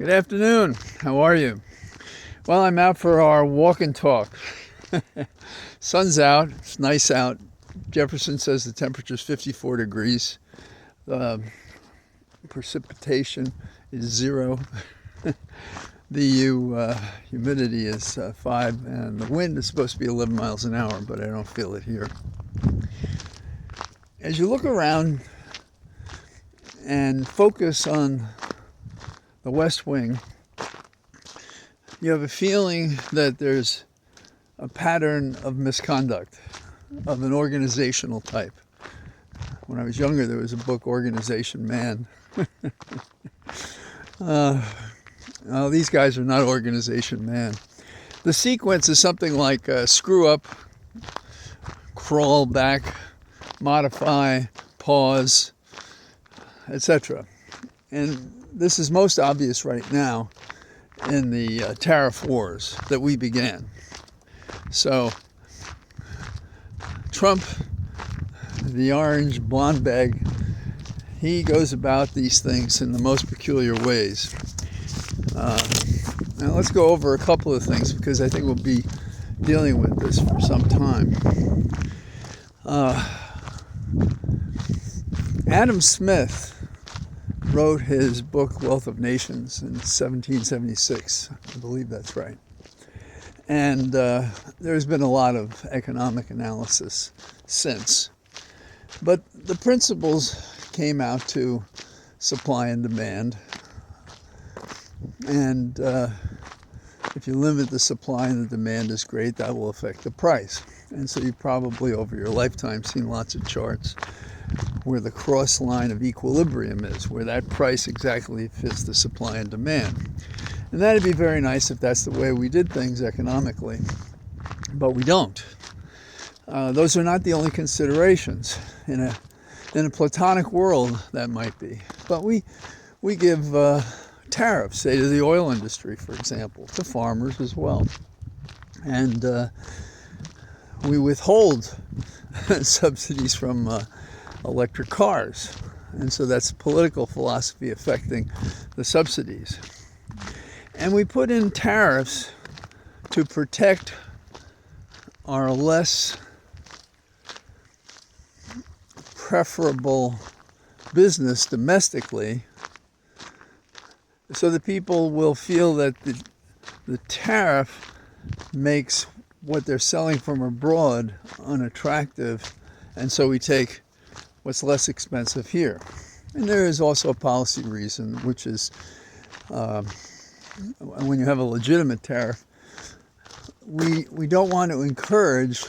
Good afternoon. How are you? Well, I'm out for our walk and talk. Sun's out. It's nice out. Jefferson says the temperature is 54 degrees. Precipitation is 0. The humidity is 5, and the wind is supposed to be 11 miles an hour, but I don't feel it here. As you look around and focus on the West Wing, you have a feeling that there's a pattern of misconduct of an organizational type. When I was younger, there was a book, Organization Man. These guys are not Organization Man. The sequence is something like screw up, crawl back, modify, pause, etc. And this is most obvious right now in the tariff wars that we began. So Trump, the orange blonde bag, he goes about these things in the most peculiar ways. Now let's go over a couple of things because I think we'll be dealing with this for some time. Adam Smith wrote his book Wealth of Nations in 1776. I believe that's right. And there's been a lot of economic analysis since. But the principles came out to supply and demand. And if you limit the supply and the demand is great, that will affect the price. And so you've probably over your lifetime seen lots of charts where the cross line of equilibrium is, where that price exactly fits the supply and demand. And that'd be very nice if that's the way we did things economically, but we don't. Those are not the only considerations. In a Platonic world, that might be. But we give tariffs, say to the oil industry, for example, to farmers as well. And we withhold subsidies from electric cars. And so that's political philosophy affecting the subsidies. And we put in tariffs to protect our less preferable business domestically, so that people will feel that the tariff makes what they're selling from abroad unattractive, and so we take what's less expensive here. And there is also a policy reason, which is when you have a legitimate tariff, we don't want to encourage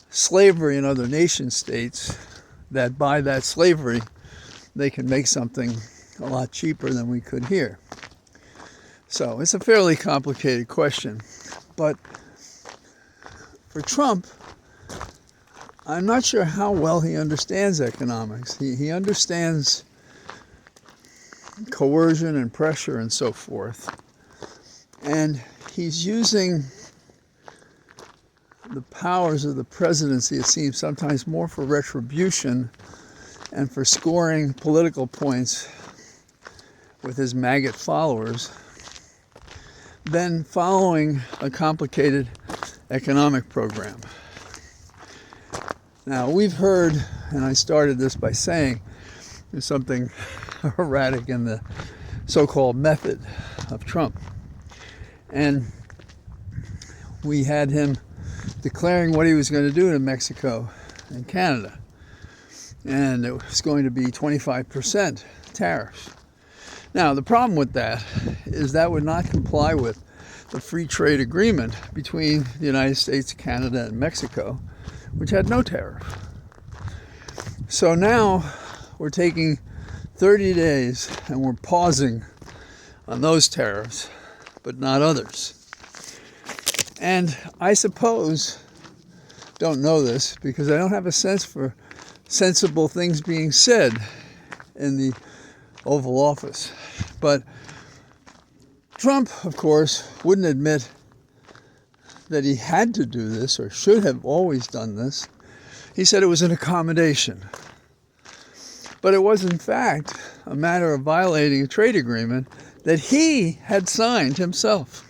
slavery in other nation states that by that slavery they can make something a lot cheaper than we could here. So it's a fairly complicated question. But for Trump, I'm not sure how well he understands economics. He understands coercion and pressure and so forth. And he's using the powers of the presidency, it seems, sometimes more for retribution and for scoring political points with his maggot followers than following a complicated economic program. Now, we've heard, and I started this by saying, there's something erratic in the so-called method of Trump. And we had him declaring what he was going to do in Mexico and Canada. And it was going to be 25% tariffs. Now, the problem with that is that would not comply with the free trade agreement between the United States, Canada, and Mexico, which had no tariff. So now we're taking 30 days and we're pausing on those tariffs, but not others. And I suppose, don't know this because I don't have a sense for sensible things being said in the Oval Office. But Trump, of course, wouldn't admit that he had to do this or should have always done this. He said it was an accommodation. But it was, in fact, a matter of violating a trade agreement that he had signed himself.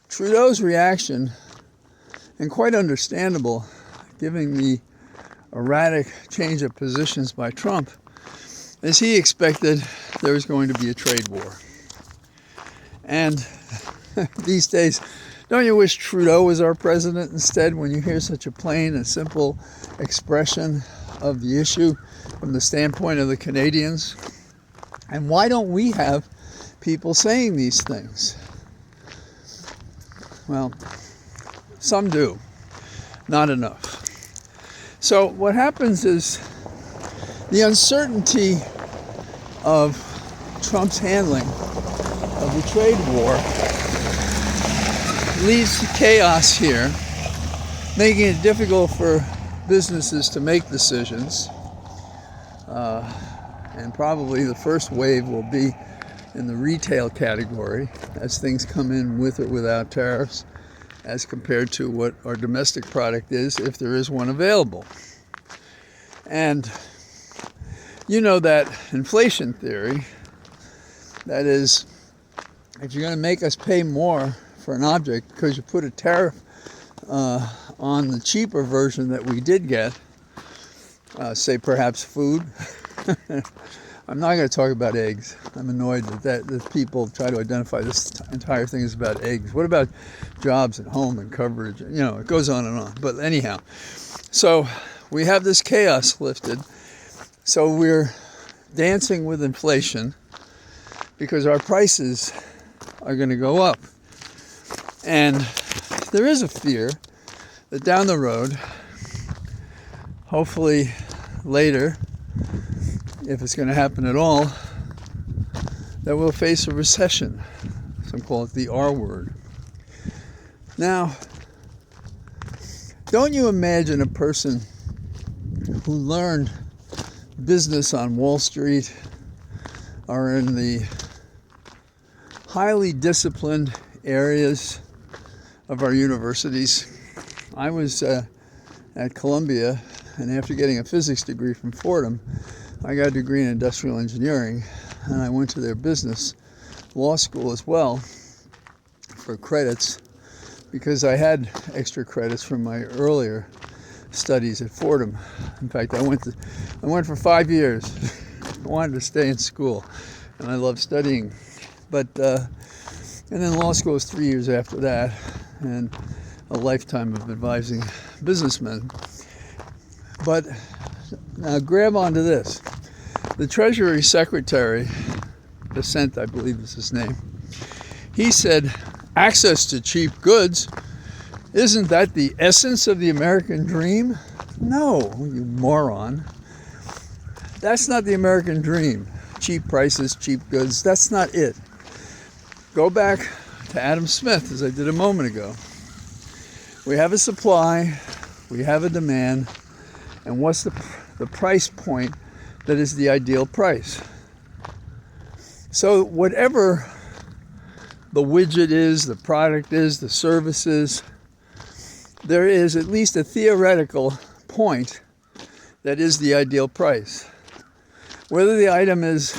Trudeau's reaction, and quite understandable, given the erratic change of positions by Trump, is he expected there was going to be a trade war. And these days, don't you wish Trudeau was our president instead, when you hear such a plain and simple expression of the issue from the standpoint of the Canadians? And why don't we have people saying these things? Well, some do, not enough. So what happens is the uncertainty of Trump's handling of the trade war leads to chaos here, making it difficult for businesses to make decisions. And probably the first wave will be in the retail category, as things come in with or without tariffs, as compared to what our domestic product is, if there is one available. And you know that inflation theory, that is, if you're going to make us pay more for an object because you put a tariff on the cheaper version that we did get, say perhaps food. I'm not going to talk about eggs. I'm annoyed that people try to identify this entire thing as about eggs. What about jobs at home and coverage? You know, it goes on and on. But anyhow, so we have this chaos lifted. So we're dancing with inflation because our prices are going to go up. And there is a fear that down the road, hopefully later, if it's going to happen at all, that we'll face a recession. Some call it the R word. Now, don't you imagine a person who learned business on Wall Street or in the highly disciplined areas of our universities? I was at Columbia, and after getting a physics degree from Fordham, I got a degree in industrial engineering, and I went to their business law school as well for credits, because I had extra credits from my earlier studies at Fordham. In fact, I went for 5 years. I wanted to stay in school, and I loved studying. But and then law school was 3 years after that, and a lifetime of advising businessmen. But now grab onto this. The Treasury Secretary, Bessent, I believe is his name, he said, access to cheap goods, isn't that the essence of the American dream? No, you moron. That's not the American dream. Cheap prices, cheap goods, that's not it. Go back to Adam Smith, as I did a moment ago. We have a supply, we have a demand, and what's the price point that is the ideal price? So whatever the widget is, the product is, the service is, there is at least a theoretical point that is the ideal price. Whether the item is,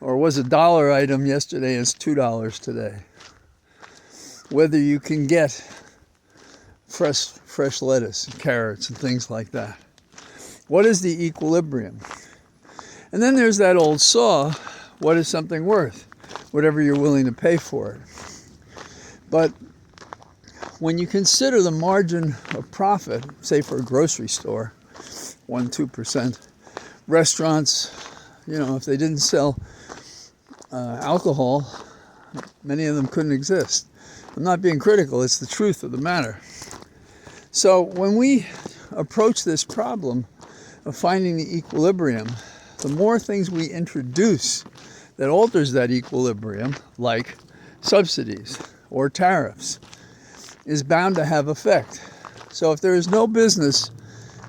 or was a $1 item yesterday, is $2 today. Whether you can get fresh lettuce and carrots and things like that. What is the equilibrium? And then there's that old saw, what is something worth? Whatever you're willing to pay for it. But when you consider the margin of profit, say for a grocery store, 1-2%, restaurants, if they didn't sell alcohol, many of them couldn't exist. I'm not being critical, it's the truth of the matter. So when we approach this problem of finding the equilibrium, the more things we introduce that alters that equilibrium, like subsidies or tariffs, is bound to have effect. So if there is no business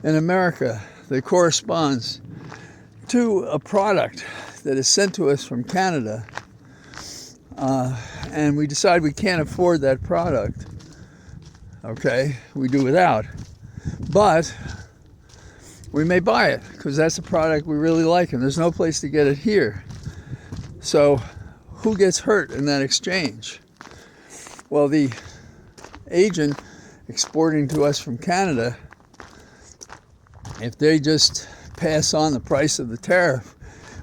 in America that corresponds to a product that is sent to us from Canada, and we decide we can't afford that product, okay, we do without. But we may buy it because that's a product we really like and there's no place to get it here. So who gets hurt in that exchange? Well, the agent exporting to us from Canada, if they just pass on the price of the tariff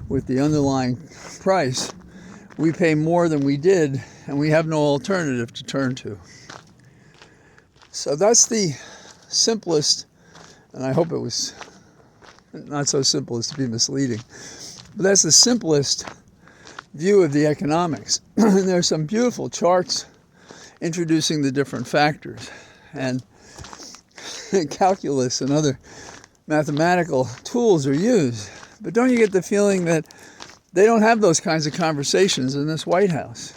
with the underlying price, we pay more than we did and we have no alternative to turn to. So that's the simplest, and I hope it was not so simple as to be misleading, but that's the simplest view of the economics. And there's some beautiful charts introducing the different factors, and calculus and other mathematical tools are used. But don't you get the feeling that they don't have those kinds of conversations in this White House?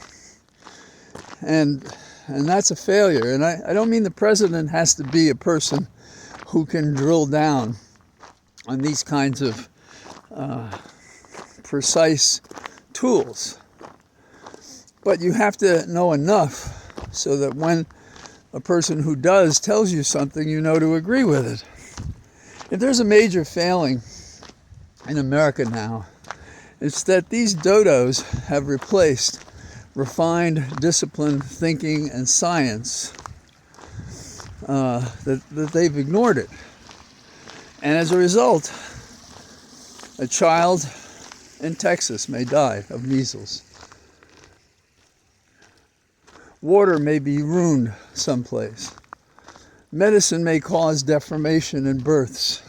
And that's a failure. And I don't mean the president has to be a person who can drill down on these kinds of precise tools. But you have to know enough so that when a person who does tells you something, you know to agree with it. If there's a major failing in America now, it's that these dodos have replaced refined, disciplined thinking and science, that they've ignored it. And as a result, a child in Texas may die of measles. Water may be ruined someplace. Medicine may cause deformation in births.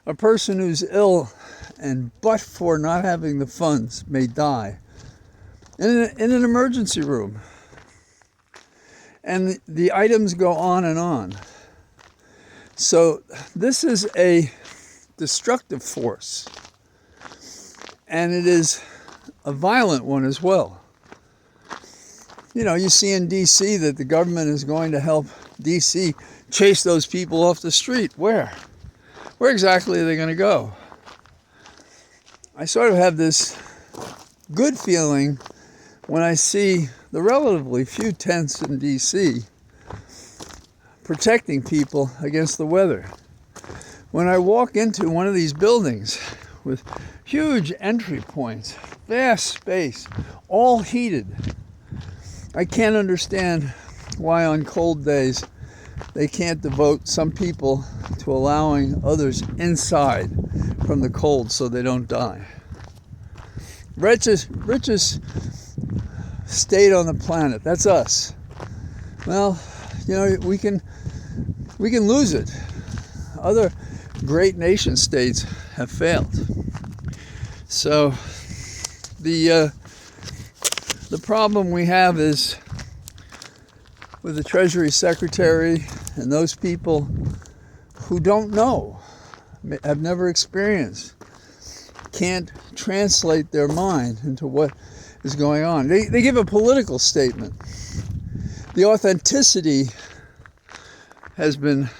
A person who's ill and but for not having the funds may die in an emergency room. And the items go on and on. So this is a destructive force. And it is a violent one as well. You know, you see in D.C. that the government is going to help D.C. chase those people off the street. Where? Where exactly are they going to go? I sort of have this good feeling when I see the relatively few tents in D.C. protecting people against the weather. When I walk into one of these buildings with huge entry points, vast space, all heated, I can't understand why on cold days they can't devote some people to allowing others inside from the cold so they don't die. Richest state on the planet, that's us. Well, you know, we can lose it. Other great nation states have failed. So the problem we have is with the Treasury Secretary and those people who don't know, have never experienced, can't translate their mind into what is going on. They give a political statement. The authenticity has been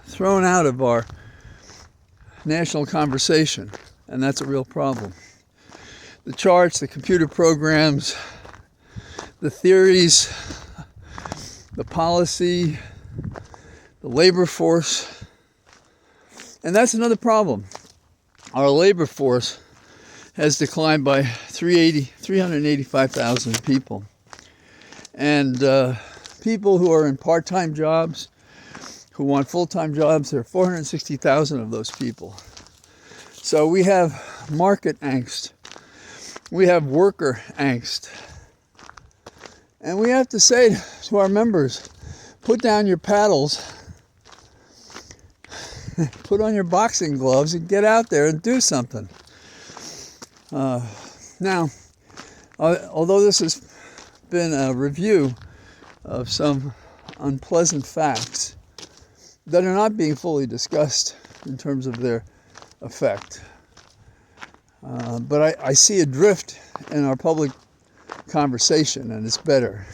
thrown out of our national conversation, and that's a real problem. The charts, the computer programs, the theories, the policy, the labor force, and that's another problem. Our labor force has declined by 385,000 people. And people who are in part-time jobs, who want full-time jobs, there are 460,000 of those people. So we have market angst. We have worker angst. And we have to say to our members, put down your paddles, put on your boxing gloves, and get out there and do something. Now, although this has been a review of some unpleasant facts that are not being fully discussed in terms of their effect, but I see a drift in our public conversation, and it's better.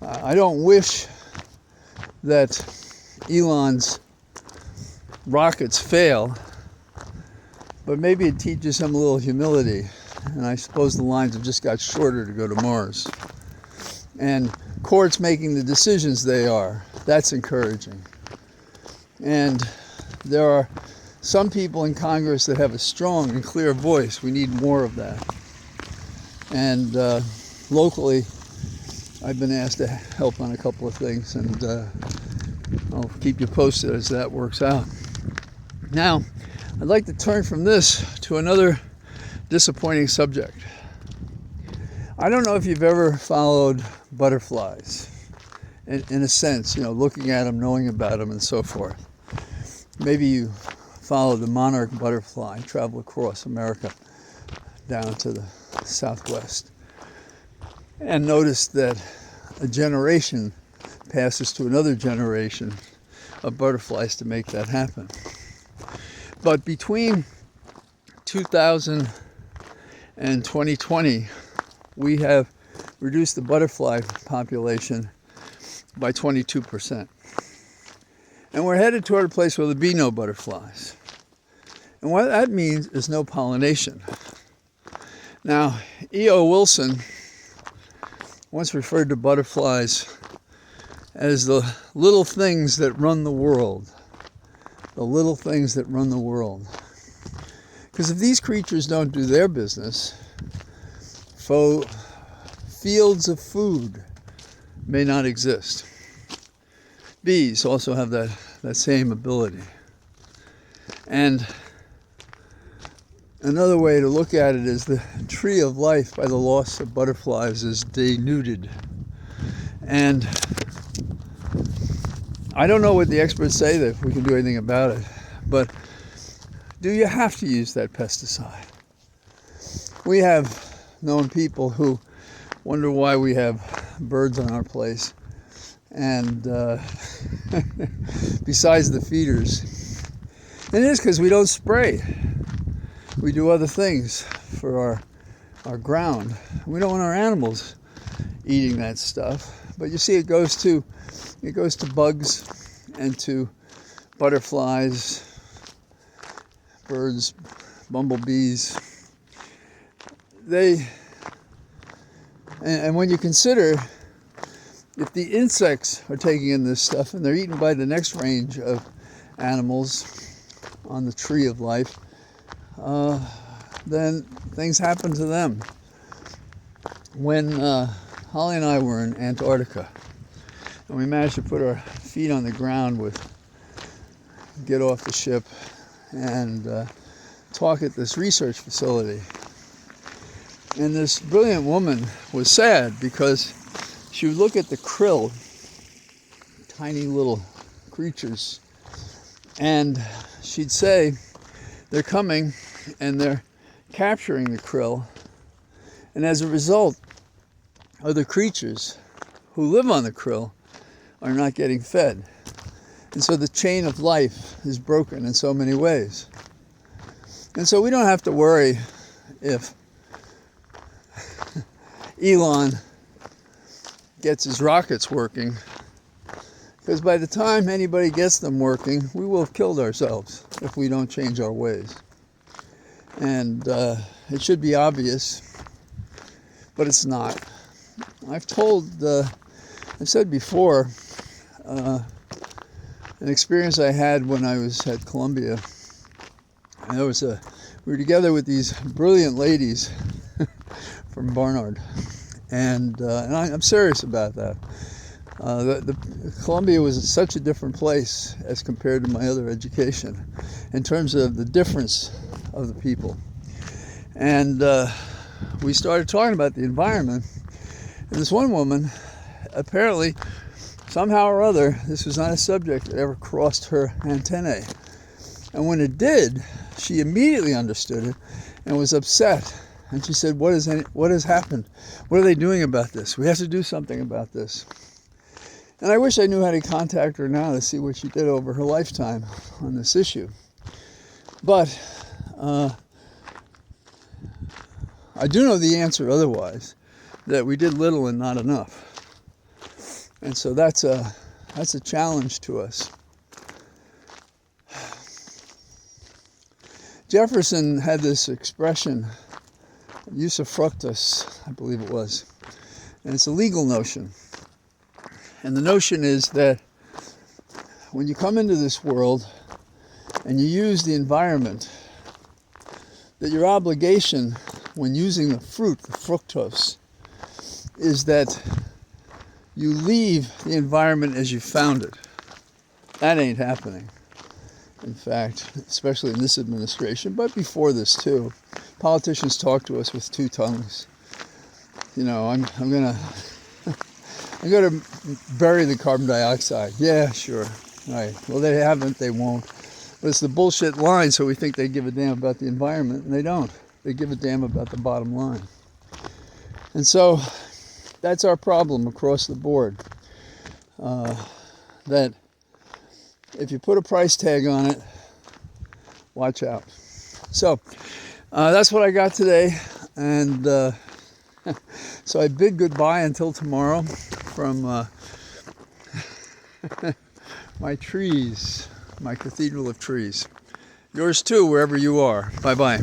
I don't wish that Elon's rockets fail, but maybe it teaches him a little humility, and I suppose the lines have just got shorter to go to Mars. And courts making the decisions they are, that's encouraging. And there are some people in Congress that have a strong and clear voice. We need more of that. And locally, I've been asked to help on a couple of things, and I'll keep you posted as that works out. Now, I'd like to turn from this to another disappointing subject. I don't know if you've ever followed butterflies, in a sense, looking at them, knowing about them, and so forth. Maybe you follow the monarch butterfly, travel across America down to the southwest, and notice that a generation passes to another generation of butterflies to make that happen. But between 2000 and 2020, we have reduced the butterfly population by 22%. And we're headed toward a place where there'll be no butterflies. And what that means is no pollination. Now, E.O. Wilson once referred to butterflies as the little things that run the world. The little things that run the world. Because if these creatures don't do their business, fields of food may not exist. Bees also have that same ability. And another way to look at it is the tree of life by the loss of butterflies is denuded. And I don't know what the experts say that we can do anything about it, but do you have to use that pesticide? We have known people who wonder why we have birds on our place. And besides the feeders, and it is because we don't spray. We do other things for our ground. We don't want our animals eating that stuff. But you see, it goes to bugs and to butterflies, birds, bumblebees. And when you consider if the insects are taking in this stuff and they're eaten by the next range of animals on the tree of life, then things happen to them. When Holly and I were in Antarctica, and we managed to put our feet on the ground get off the ship and talk at this research facility. And this brilliant woman was sad because she would look at the krill, tiny little creatures, and she'd say, they're coming and they're capturing the krill, and as a result, other creatures who live on the krill are not getting fed. And so the chain of life is broken in so many ways. And so we don't have to worry if Elon gets his rockets working, because by the time anybody gets them working, we will have killed ourselves if we don't change our ways. And it should be obvious, but it's not. I've said before, an experience I had when I was at Columbia. And we were together with these brilliant ladies from Barnard. And I'm serious about that. Columbia was such a different place as compared to my other education in terms of the difference of the people. And we started talking about the environment. And this one woman, apparently, somehow or other, this was not a subject that ever crossed her antennae. And when it did, she immediately understood it and was upset. And she said, what has happened? What are they doing about this? We have to do something about this. And I wish I knew how to contact her now to see what she did over her lifetime on this issue. But I do know the answer otherwise, that we did little and not enough. And so that's a challenge to us. Jefferson had this expression, Iusa fructus, I believe it was, and it's a legal notion. And the notion is that when you come into this world, and you use the environment, that your obligation when using the fruit, the fructose, is that you leave the environment as you found it. That ain't happening. In fact, especially in this administration, but before this too, politicians talk to us with two tongues. You know, I'm gonna bury the carbon dioxide. Yeah, sure. All right. Well, they haven't. They won't. But it's the bullshit line. So we think they give a damn about the environment, and they don't. They give a damn about the bottom line. And so that's our problem across the board. That if you put a price tag on it, watch out. So that's what I got today, and so I bid goodbye until tomorrow from my trees, my cathedral of trees. Yours too, wherever you are. Bye-bye.